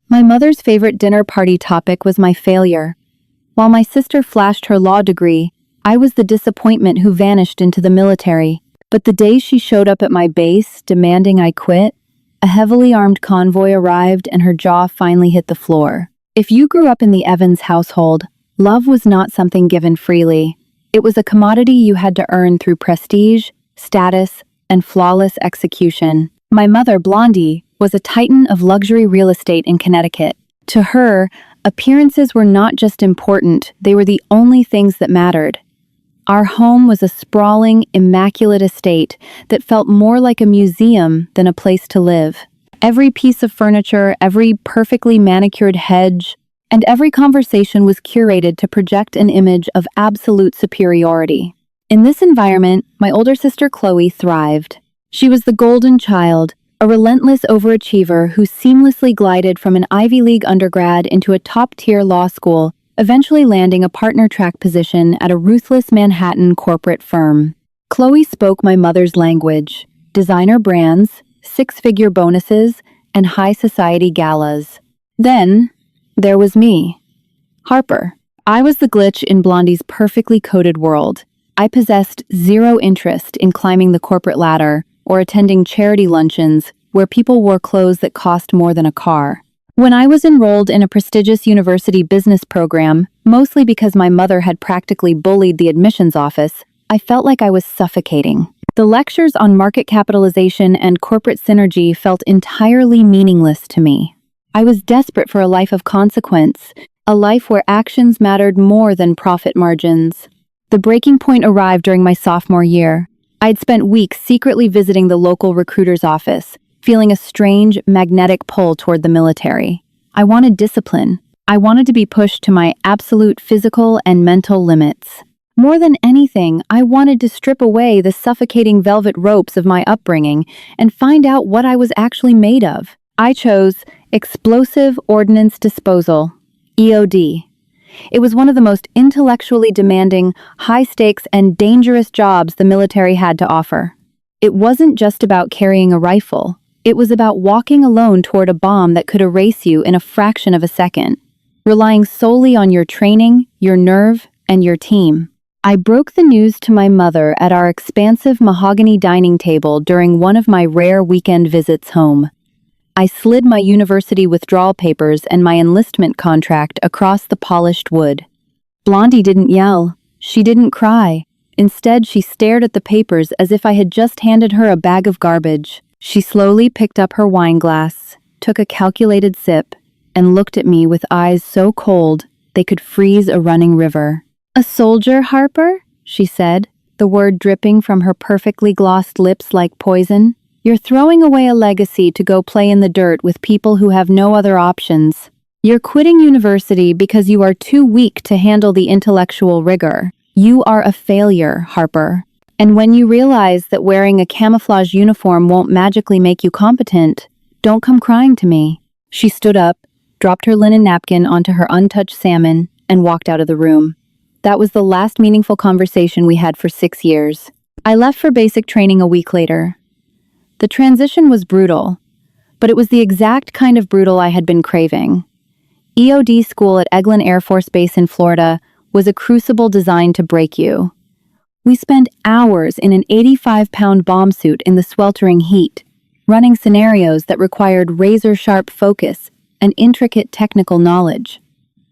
My mother's favorite dinner party topic was my failure. While my sister flashed her law degree, I was the disappointment who vanished into the military. But the day she showed up at my base, demanding I quit, a heavily armed convoy arrived and her jaw finally hit the floor. If you grew up in the Evans household, love was not something given freely. It was a commodity you had to earn through prestige, status, and flawless execution. My mother, Blondie, was a titan of luxury real estate in Connecticut. To her, appearances were not just important, they were the only things that mattered. Our home was a sprawling, immaculate estate that felt more like a museum than a place to live. Every piece of furniture, every perfectly manicured hedge, and every conversation was curated to project an image of absolute superiority. In this environment, my older sister Chloe thrived. She was the golden child, a relentless overachiever who seamlessly glided from an Ivy League undergrad into a top-tier law school, eventually landing a partner track position at a ruthless Manhattan corporate firm. Chloe spoke my mother's language: designer brands, six-figure bonuses, and high society galas. Then, there was me, Harper. I was the glitch in Blondie's perfectly coded world. I possessed zero interest in climbing the corporate ladder or attending charity luncheons where people wore clothes that cost more than a car. When I was enrolled in a prestigious university business program, mostly because my mother had practically bullied the admissions office, I felt like I was suffocating. The lectures on market capitalization and corporate synergy felt entirely meaningless to me. I was desperate for a life of consequence, a life where actions mattered more than profit margins. The breaking point arrived during my sophomore year. I'd spent weeks secretly visiting the local recruiter's office, feeling a strange, magnetic pull toward the military. I wanted discipline. I wanted to be pushed to my absolute physical and mental limits. More than anything, I wanted to strip away the suffocating velvet ropes of my upbringing and find out what I was actually made of. I chose Explosive Ordnance Disposal, EOD. It was one of the most intellectually demanding, high-stakes, and dangerous jobs the military had to offer. It wasn't just about carrying a rifle. It was about walking alone toward a bomb that could erase you in a fraction of a second, relying solely on your training, your nerve, and your team. I broke the news to my mother at our expansive mahogany dining table during one of my rare weekend visits home. I slid my university withdrawal papers and my enlistment contract across the polished wood. Blondie didn't yell. She didn't cry. Instead, she stared at the papers as if I had just handed her a bag of garbage. She slowly picked up her wine glass, took a calculated sip, and looked at me with eyes so cold they could freeze a running river. "A soldier, Harper?" she said, the word dripping from her perfectly glossed lips like poison. "You're throwing away a legacy to go play in the dirt with people who have no other options. You're quitting university because you are too weak to handle the intellectual rigor. You are a failure, Harper. And when you realize that wearing a camouflage uniform won't magically make you competent, don't come crying to me." She stood up, dropped her linen napkin onto her untouched salmon, and walked out of the room. That was the last meaningful conversation we had for 6 years. I left for basic training a week later. The transition was brutal, but it was the exact kind of brutal I had been craving. EOD school at Eglin Air Force Base in Florida was a crucible designed to break you. We spent hours in an 85-pound bomb suit in the sweltering heat, running scenarios that required razor-sharp focus and intricate technical knowledge.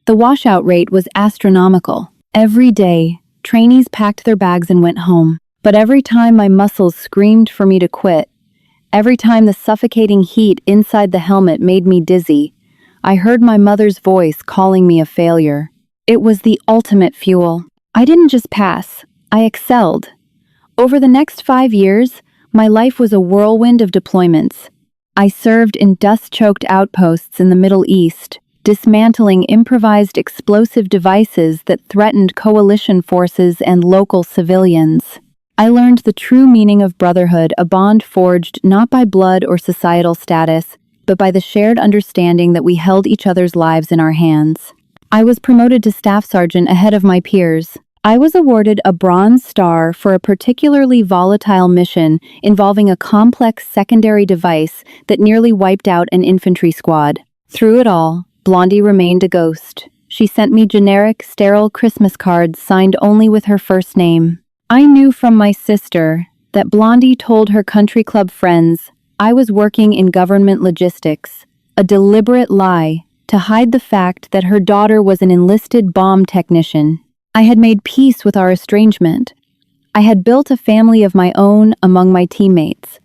The washout rate was astronomical. Every day, trainees packed their bags and went home. But every time my muscles screamed for me to quit, every time the suffocating heat inside the helmet made me dizzy, I heard my mother's voice calling me a failure. It was the ultimate fuel. I didn't just pass, I excelled. Over the next 5 years, my life was a whirlwind of deployments. I served in dust-choked outposts in the Middle East, dismantling improvised explosive devices that threatened coalition forces and local civilians. I learned the true meaning of brotherhood, a bond forged not by blood or societal status, but by the shared understanding that we held each other's lives in our hands. I was promoted to staff sergeant ahead of my peers. I was awarded a Bronze Star for a particularly volatile mission involving a complex secondary device that nearly wiped out an infantry squad. Through it all, Blondie remained a ghost. She sent me generic, sterile Christmas cards signed only with her first name. I knew from my sister that Blondie told her country club friends I was working in government logistics, a deliberate lie to hide the fact that her daughter was an enlisted bomb technician. I had made peace with our estrangement. I had built a family of my own among my teammates.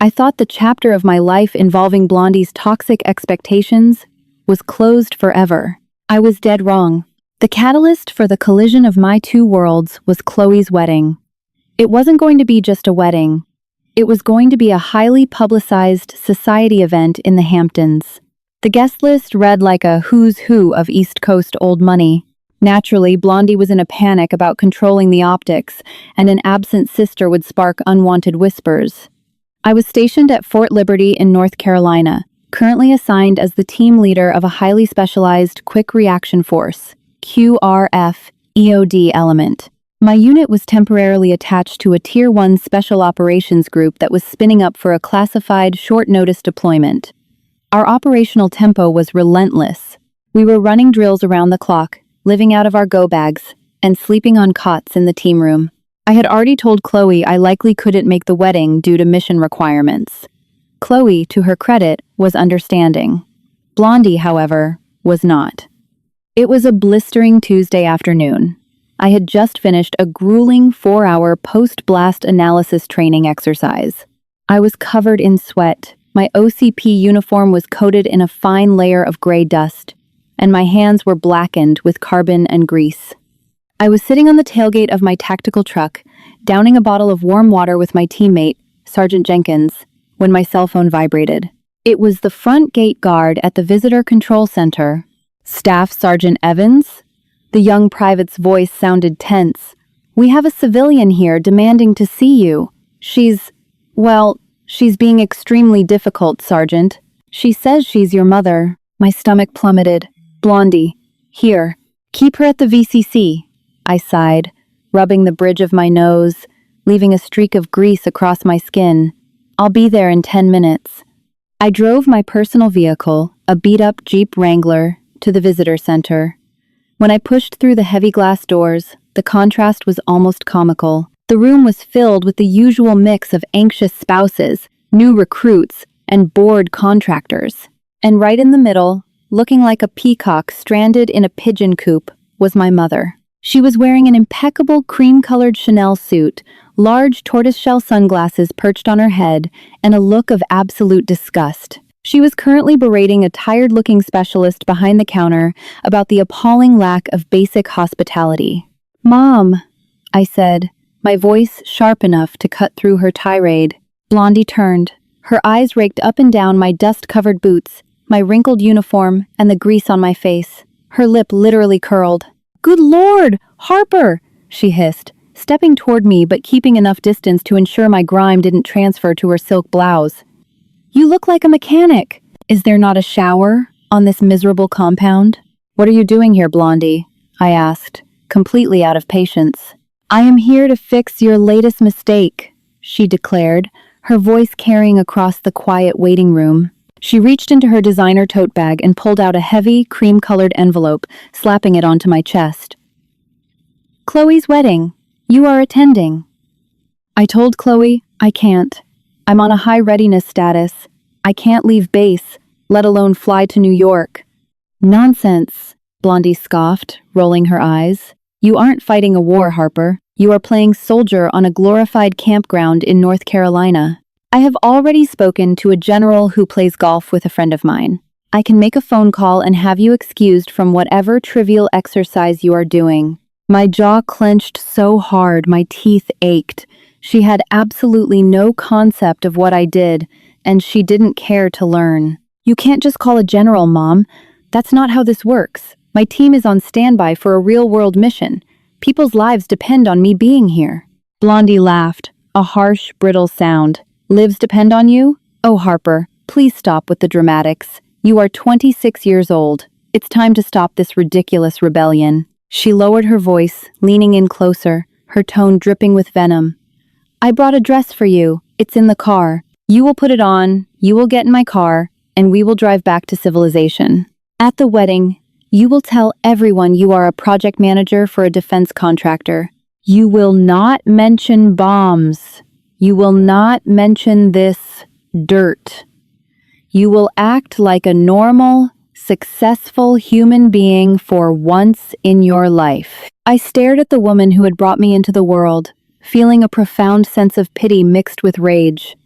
I thought the chapter of my life involving Blondie's toxic expectations was closed forever. I was dead wrong. The catalyst for the collision of my two worlds was Chloe's wedding. It wasn't going to be just a wedding. It was going to be a highly publicized society event in the Hamptons. The guest list read like a who's who of East Coast old money. Naturally, Blondie was in a panic about controlling the optics, and an absent sister would spark unwanted whispers. I was stationed at Fort Liberty in North Carolina, currently assigned as the team leader of a highly specialized Quick Reaction Force, QRF, EOD element. My unit was temporarily attached to a Tier 1 Special Operations group that was spinning up for a classified short-notice deployment. Our operational tempo was relentless. We were running drills around the clock, living out of our go bags, and sleeping on cots in the team room. I had already told Chloe I likely couldn't make the wedding due to mission requirements. Chloe, to her credit, was understanding. Blondie, however, was not. It was a blistering Tuesday afternoon. I had just finished a grueling 4-hour post-blast analysis training exercise. I was covered in sweat. My OCP uniform was coated in a fine layer of gray dust, and my hands were blackened with carbon and grease. I was sitting on the tailgate of my tactical truck, downing a bottle of warm water with my teammate, Sergeant Jenkins, when my cell phone vibrated. It was the front gate guard at the Visitor Control Center. Staff Sergeant Evans? The young private's voice sounded tense. "We have a civilian here demanding to see you. She's being extremely difficult, Sergeant. She says she's your mother." My stomach plummeted. "Blondie, here. Keep her at the VCC." I sighed, rubbing the bridge of my nose, leaving a streak of grease across my skin. "I'll be there in 10 minutes. I drove my personal vehicle, a beat-up Jeep Wrangler, to the visitor center. When I pushed through the heavy glass doors, the contrast was almost comical. The room was filled with the usual mix of anxious spouses, new recruits, and bored contractors. And right in the middle, looking like a peacock stranded in a pigeon coop, was my mother. She was wearing an impeccable cream-colored Chanel suit, large tortoiseshell sunglasses perched on her head, and a look of absolute disgust. She was currently berating a tired-looking specialist behind the counter about the appalling lack of basic hospitality. "Mom," I said, my voice sharp enough to cut through her tirade. Blondie turned. Her eyes raked up and down my dust-covered boots, my wrinkled uniform, and the grease on my face. Her lip literally curled. "Good Lord, Harper!" she hissed, stepping toward me but keeping enough distance to ensure my grime didn't transfer to her silk blouse. "You look like a mechanic. Is there not a shower on this miserable compound?" "What are you doing here, Blondie?" I asked, completely out of patience. "I am here to fix your latest mistake," she declared, her voice carrying across the quiet waiting room. She reached into her designer tote bag and pulled out a heavy, cream-colored envelope, slapping it onto my chest. "Chloe's wedding. You are attending." I told Chloe I can't. I'm on a high readiness status. I can't leave base, let alone fly to New York. "Nonsense," Blondie scoffed, rolling her eyes. "You aren't fighting a war, Harper. You are playing soldier on a glorified campground in North Carolina. I have already spoken to a general who plays golf with a friend of mine. I can make a phone call and have you excused from whatever trivial exercise you are doing." My jaw clenched so hard my teeth ached. She had absolutely no concept of what I did, and she didn't care to learn. "You can't just call a general, Mom. That's not how this works. My team is on standby for a real-world mission. People's lives depend on me being here." Blondie laughed, a harsh, brittle sound. "Lives depend on you? Oh, Harper, please stop with the dramatics. You are 26 years old. It's time to stop this ridiculous rebellion." She lowered her voice, leaning in closer, her tone dripping with venom. "I brought a dress for you. It's in the car. You will put it on, you will get in my car, and we will drive back to civilization. At the wedding, you will tell everyone you are a project manager for a defense contractor. You will not mention bombs. You will not mention this dirt. You will act like a normal, successful human being for once in your life. I stared at the woman who had brought me into the world, feeling a profound sense of pity mixed with rage.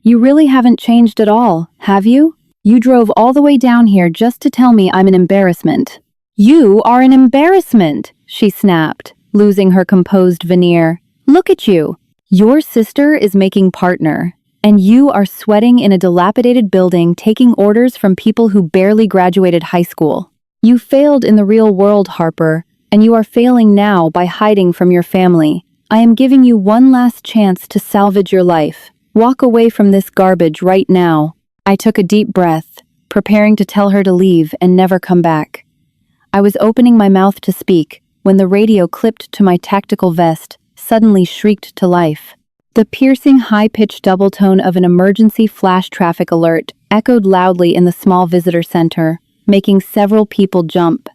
You really haven't changed at all, have you? You drove all the way down here just to tell me I'm an embarrassment. You are an embarrassment, she snapped, losing her composed veneer. Look at you. Your sister is making partner, and you are sweating in a dilapidated building taking orders from people who barely graduated high school. You failed in the real world, Harper, and you are failing now by hiding from your family. I am giving you one last chance to salvage your life. Walk away from this garbage right now. I took a deep breath, preparing to tell her to leave and never come back. I was opening my mouth to speak when the radio clipped to my tactical vest suddenly shrieked to life. The piercing high-pitched double tone of an emergency flash traffic alert echoed loudly in the small visitor center, making several people jump.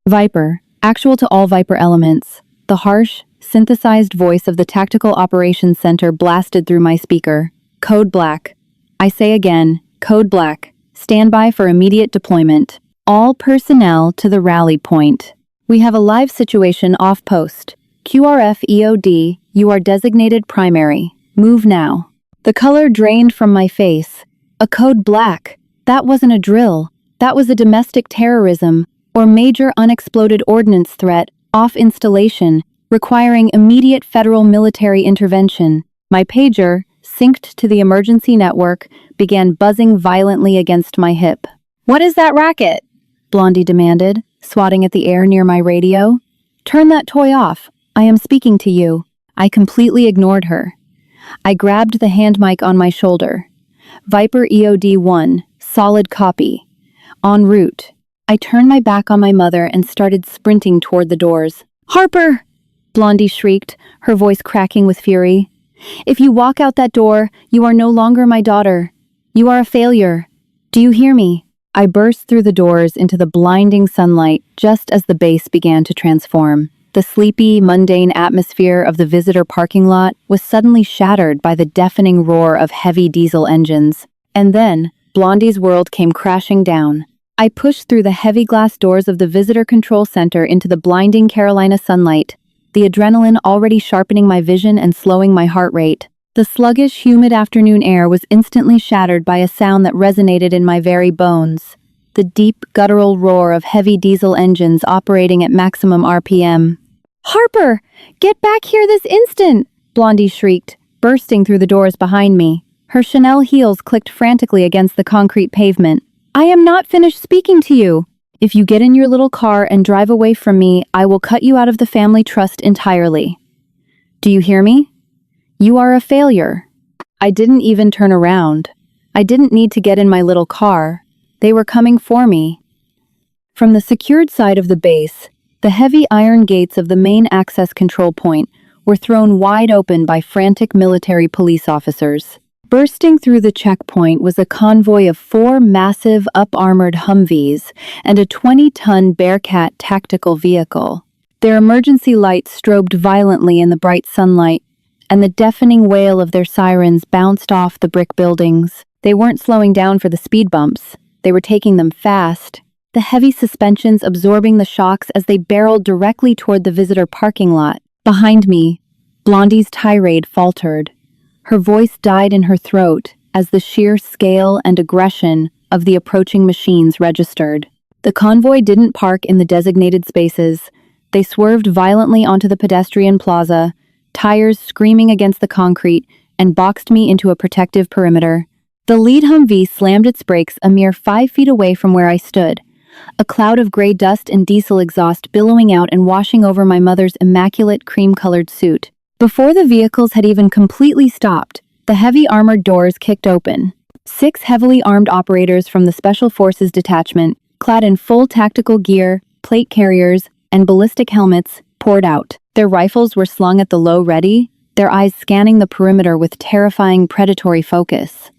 Viper, actual to all Viper elements. The harsh, synthesized voice of the Tactical Operations Center blasted through my speaker. Code Black. I say again, Code Black. Stand by for immediate deployment. All personnel to the rally point. We have a live situation off post. QRF EOD, you are designated primary. Move now. The color drained from my face. A code black. That wasn't a drill. That was a domestic terrorism or major unexploded ordnance threat off installation, requiring immediate federal military intervention. My pager, synced to the emergency network, began buzzing violently against my hip. What is that racket? Blondie demanded, swatting at the air near my radio. Turn that toy off. I am speaking to you. I completely ignored her. I grabbed the hand mic on my shoulder. Viper EOD-1, solid copy. En route. I turned my back on my mother and started sprinting toward the doors. Harper! Blondie shrieked, her voice cracking with fury. If you walk out that door, you are no longer my daughter. You are a failure. Do you hear me? I burst through the doors into the blinding sunlight just as the base began to transform. The sleepy, mundane atmosphere of the visitor parking lot was suddenly shattered by the deafening roar of heavy diesel engines. And then, Blondie's world came crashing down. I pushed through the heavy glass doors of the visitor control center into the blinding Carolina sunlight, the adrenaline already sharpening my vision and slowing my heart rate. The sluggish, humid afternoon air was instantly shattered by a sound that resonated in my very bones. The deep, guttural roar of heavy diesel engines operating at maximum RPM. Harper! Get back here this instant! Blondie shrieked, bursting through the doors behind me. Her Chanel heels clicked frantically against the concrete pavement. I am not finished speaking to you. If you get in your little car and drive away from me, I will cut you out of the family trust entirely. Do you hear me? You are a failure. I didn't even turn around. I didn't need to get in my little car. They were coming for me. From the secured side of the base, the heavy iron gates of the main access control point were thrown wide open by frantic military police officers. Bursting through the checkpoint was a convoy of 4 massive, up-armored Humvees and a 20-ton Bearcat tactical vehicle. Their emergency lights strobed violently in the bright sunlight, and the deafening wail of their sirens bounced off the brick buildings. They weren't slowing down for the speed bumps. They were taking them fast, the heavy suspensions absorbing the shocks as they barreled directly toward the visitor parking lot. Behind me, Blondie's tirade faltered. Her voice died in her throat as the sheer scale and aggression of the approaching machines registered. The convoy didn't park in the designated spaces. They swerved violently onto the pedestrian plaza, tires screaming against the concrete, and boxed me into a protective perimeter. The lead Humvee slammed its brakes a mere 5 feet away from where I stood, a cloud of gray dust and diesel exhaust billowing out and washing over my mother's immaculate cream-colored suit. Before the vehicles had even completely stopped, the heavy armored doors kicked open. 6 heavily armed operators from the Special Forces Detachment, clad in full tactical gear, plate carriers, and ballistic helmets, poured out. Their rifles were slung at the low ready, their eyes scanning the perimeter with terrifying predatory focus.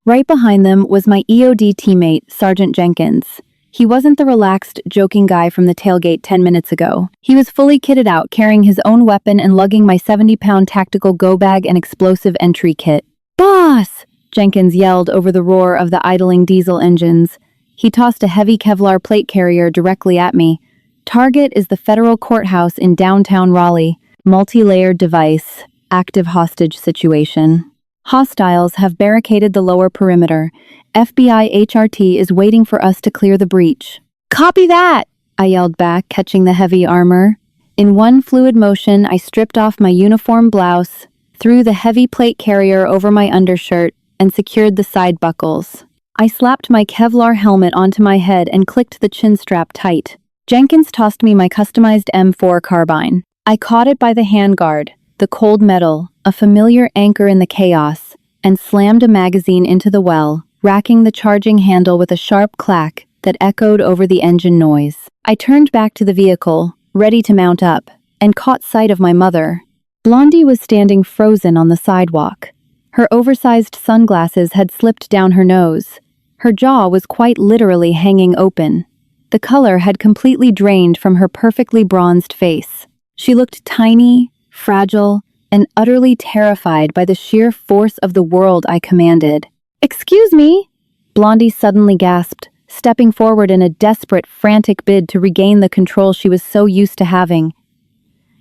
Right behind them was my EOD teammate, Sergeant Jenkins. He wasn't the relaxed, joking guy from the tailgate 10 minutes ago. He was fully kitted out, carrying his own weapon and lugging my 70-pound tactical go bag and explosive entry kit. "Boss!" Jenkins yelled over the roar of the idling diesel engines. He tossed a heavy Kevlar plate carrier directly at me. Target is the federal courthouse in downtown Raleigh. Multi-layered device. Active hostage situation. Hostiles have barricaded the lower perimeter. FBI HRT is waiting for us to clear the breach. "Copy that!" I yelled back, catching the heavy armor. In one fluid motion, I stripped off my uniform blouse, threw the heavy plate carrier over my undershirt, and secured the side buckles. I slapped my Kevlar helmet onto my head and clicked the chin strap tight. Jenkins tossed me my customized M4 carbine. I caught it by the handguard, the cold metal, a familiar anchor in the chaos, and slammed a magazine into the well, racking the charging handle with a sharp clack that echoed over the engine noise. I turned back to the vehicle, ready to mount up, and caught sight of my mother. Blondie was standing frozen on the sidewalk. Her oversized sunglasses had slipped down her nose. Her jaw was quite literally hanging open. The color had completely drained from her perfectly bronzed face. She looked tiny, fragile, and utterly terrified by the sheer force of the world I commanded. "Excuse me?" Blondie suddenly gasped, stepping forward in a desperate, frantic bid to regain the control she was so used to having.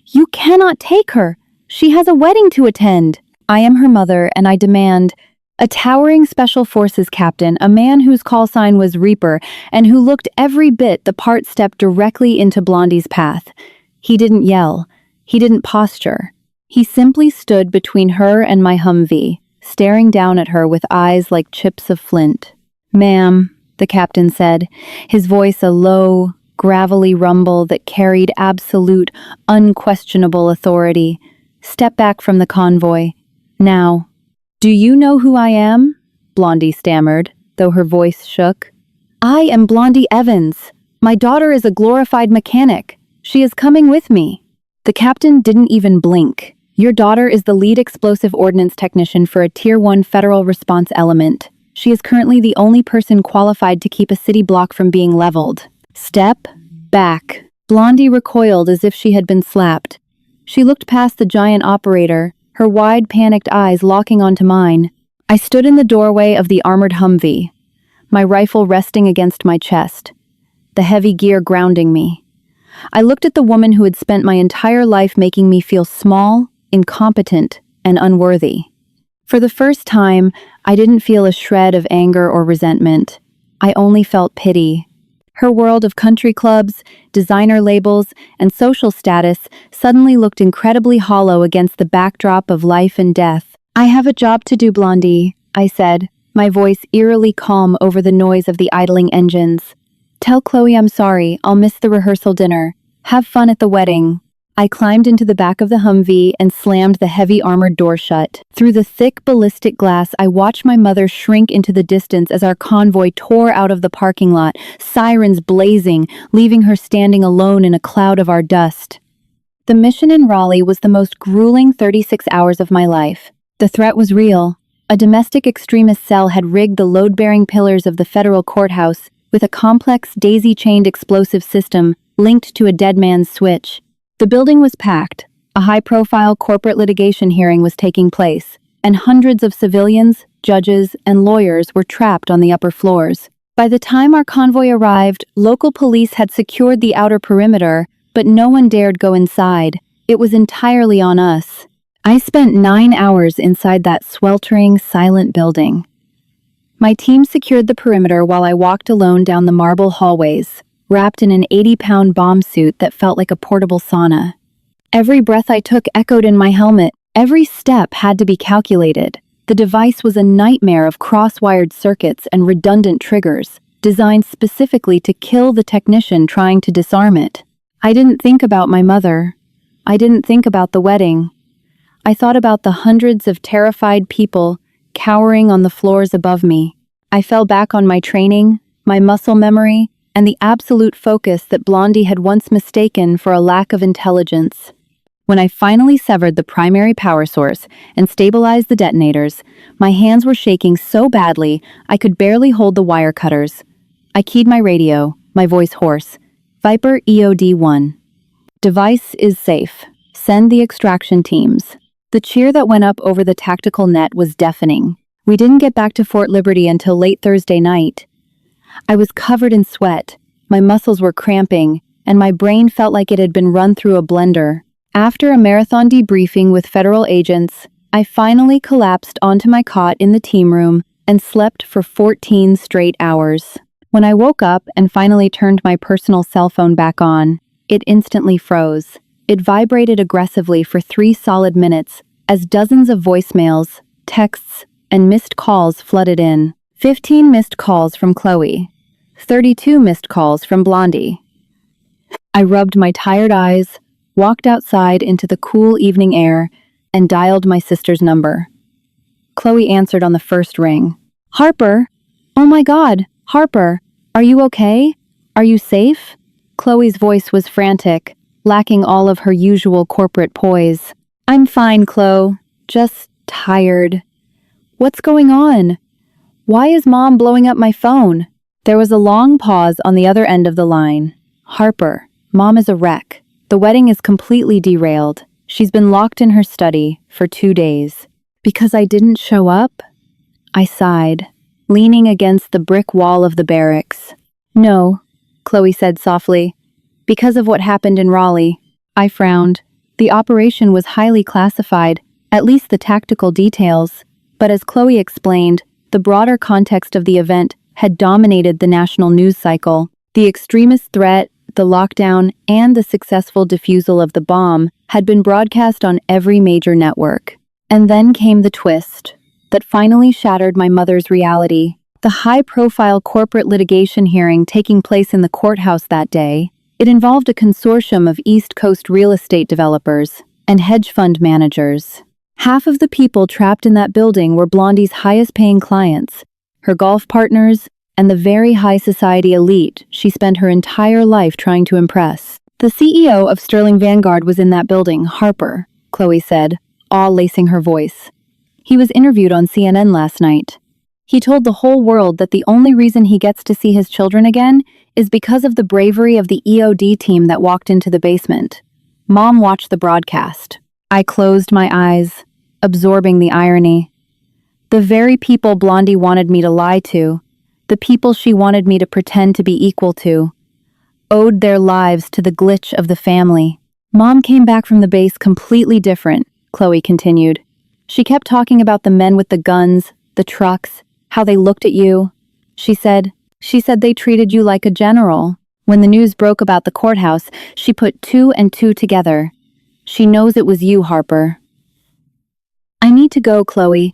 "You cannot take her. She has a wedding to attend. I am her mother, and I demand—" A towering Special Forces captain, a man whose call sign was Reaper, and who looked every bit the part, stepped directly into Blondie's path. He didn't yell. He didn't posture. He simply stood between her and my Humvee, staring down at her with eyes like chips of flint. "Ma'am," the captain said, his voice a low, gravelly rumble that carried absolute, unquestionable authority. "Step back from the convoy. Now." "Do you know who I am?" Blondie stammered, though her voice shook. "I am Blondie Evans. My daughter is a glorified mechanic. She is coming with me." The captain didn't even blink. "Your daughter is the lead explosive ordnance technician for a Tier 1 federal response element. She is currently the only person qualified to keep a city block from being leveled. Step back." Blondie recoiled as if she had been slapped. She looked past the giant operator, her wide, panicked eyes locking onto mine. I stood in the doorway of the armored Humvee, my rifle resting against my chest, the heavy gear grounding me. I looked at the woman who had spent my entire life making me feel small, incompetent, and unworthy. For the first time, I didn't feel a shred of anger or resentment. I only felt pity. Her world of country clubs, designer labels, and social status suddenly looked incredibly hollow against the backdrop of life and death. "I have a job to do, Blondie," I said, my voice eerily calm over the noise of the idling engines. "Tell Chloe I'm sorry, I'll miss the rehearsal dinner. Have fun at the wedding." I climbed into the back of the Humvee and slammed the heavy armored door shut. Through the thick ballistic glass, I watched my mother shrink into the distance as our convoy tore out of the parking lot, sirens blazing, leaving her standing alone in a cloud of our dust. The mission in Raleigh was the most grueling 36 hours of my life. The threat was real. A domestic extremist cell had rigged the load-bearing pillars of the federal courthouse with a complex daisy-chained explosive system linked to a dead man's switch. The building was packed, a high-profile corporate litigation hearing was taking place, and hundreds of civilians, judges, and lawyers were trapped on the upper floors. By the time our convoy arrived, local police had secured the outer perimeter, but no one dared go inside. It was entirely on us. I spent 9 hours inside that sweltering, silent building. My team secured the perimeter while I walked alone down the marble hallways, wrapped in an 80-pound bomb suit that felt like a portable sauna. Every breath I took echoed in my helmet. Every step had to be calculated. The device was a nightmare of cross-wired circuits and redundant triggers, designed specifically to kill the technician trying to disarm it. I didn't think about my mother. I didn't think about the wedding. I thought about the hundreds of terrified people cowering on the floors above me. I fell back on my training, my muscle memory, and the absolute focus that Blondie had once mistaken for a lack of intelligence. When I finally severed the primary power source and stabilized the detonators, my hands were shaking so badly I could barely hold the wire cutters. I keyed my radio, my voice hoarse. Viper EOD-1. Device is safe. Send the extraction teams. The cheer that went up over the tactical net was deafening. We didn't get back to Fort Liberty until late Thursday night. I was covered in sweat, my muscles were cramping, and my brain felt like it had been run through a blender. After a marathon debriefing with federal agents, I finally collapsed onto my cot in the team room and slept for 14 straight hours. When I woke up and finally turned my personal cell phone back on, it instantly froze. It vibrated aggressively for 3 solid minutes as dozens of voicemails, texts, and missed calls flooded in. 15 missed calls from Chloe. 32 missed calls from Blondie. I rubbed my tired eyes, walked outside into the cool evening air, and dialed my sister's number. Chloe answered on the first ring. "Harper? Oh my God, Harper, are you okay? Are you safe?" Chloe's voice was frantic, lacking all of her usual corporate poise. "I'm fine, Chloe. Just tired." "What's going on? Why is Mom blowing up my phone?" There was a long pause on the other end of the line. "Harper, Mom is a wreck. The wedding is completely derailed. She's been locked in her study for 2 days. Because I didn't show up?" I sighed, leaning against the brick wall of the barracks. "No," Chloe said softly. "Because of what happened in Raleigh." I frowned. The operation was highly classified, at least the tactical details. But as Chloe explained, the broader context of the event had dominated the national news cycle. The extremist threat, the lockdown, and the successful defusal of the bomb had been broadcast on every major network. And then came the twist that finally shattered my mother's reality. The high-profile corporate litigation hearing taking place in the courthouse that day. It involved a consortium of East Coast real estate developers and hedge fund managers. Half of the people trapped in that building were Blondie's highest-paying clients, her golf partners, and the very high society elite she spent her entire life trying to impress. "The CEO of Sterling Vanguard was in that building, Harper," Chloe said, awe lacing her voice. "He was interviewed on CNN last night. He told the whole world that the only reason he gets to see his children again is because of the bravery of the EOD team that walked into the basement." Mom watched the broadcast. I closed my eyes, absorbing the irony. The very people Blondie wanted me to lie to, the people she wanted me to pretend to be equal to, owed their lives to the glitch of the family. "Mom came back from the base completely different," Chloe continued. "She kept talking about the men with the guns, the trucks, how they looked at you. She said they treated you like a general. When the news broke about the courthouse, she put 2 and 2 together. She knows it was you, Harper." "I need to go, Chloe.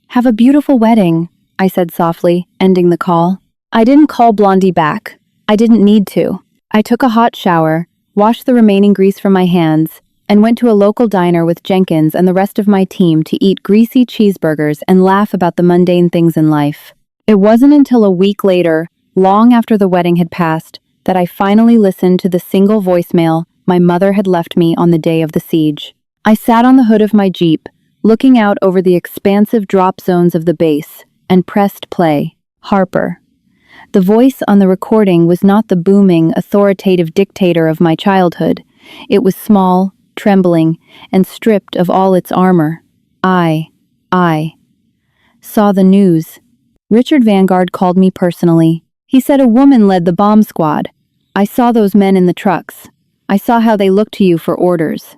Have a beautiful wedding," I said softly, ending the call. I didn't call Blondie back. I didn't need to. I took a hot shower, washed the remaining grease from my hands, and went to a local diner with Jenkins and the rest of my team to eat greasy cheeseburgers and laugh about the mundane things in life. It wasn't until a week later, long after the wedding had passed, that I finally listened to the single voicemail my mother had left me on the day of the siege. I sat on the hood of my Jeep, looking out over the expansive drop zones of the base, and pressed play. Harper. The voice on the recording was not the booming, authoritative dictator of my childhood. It was small, trembling, and stripped of all its armor. I saw the news. Richard Vanguard called me personally. He said a woman led the bomb squad. I saw those men in the trucks. I saw how they looked to you for orders.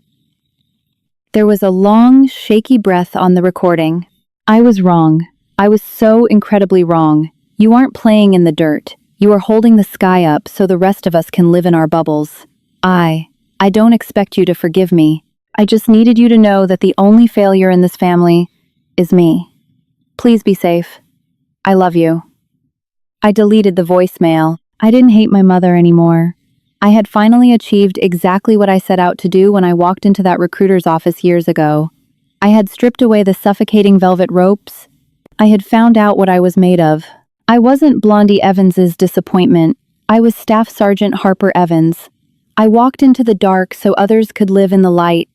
There was a long, shaky breath on the recording. I was wrong. I was so incredibly wrong. You aren't playing in the dirt. You are holding the sky up so the rest of us can live in our bubbles. I don't expect you to forgive me. I just needed you to know that the only failure in this family is me. Please be safe. I love you. I deleted the voicemail. I didn't hate my mother anymore. I had finally achieved exactly what I set out to do when I walked into that recruiter's office years ago. I had stripped away the suffocating velvet ropes. I had found out what I was made of. I wasn't Blondie Evans's disappointment. I was Staff Sergeant Harper Evans. I walked into the dark so others could live in the light.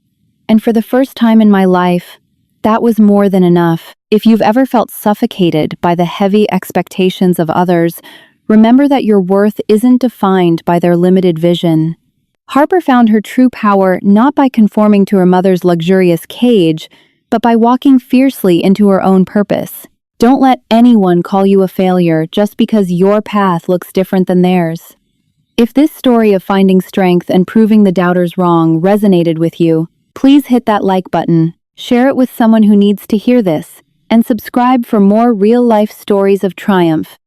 And for the first time in my life, that was more than enough. If you've ever felt suffocated by the heavy expectations of others, remember that your worth isn't defined by their limited vision. Harper found her true power not by conforming to her mother's luxurious cage, but by walking fiercely into her own purpose. Don't let anyone call you a failure just because your path looks different than theirs. If this story of finding strength and proving the doubters wrong resonated with you, please hit that like button, share it with someone who needs to hear this, and subscribe for more real-life stories of triumph.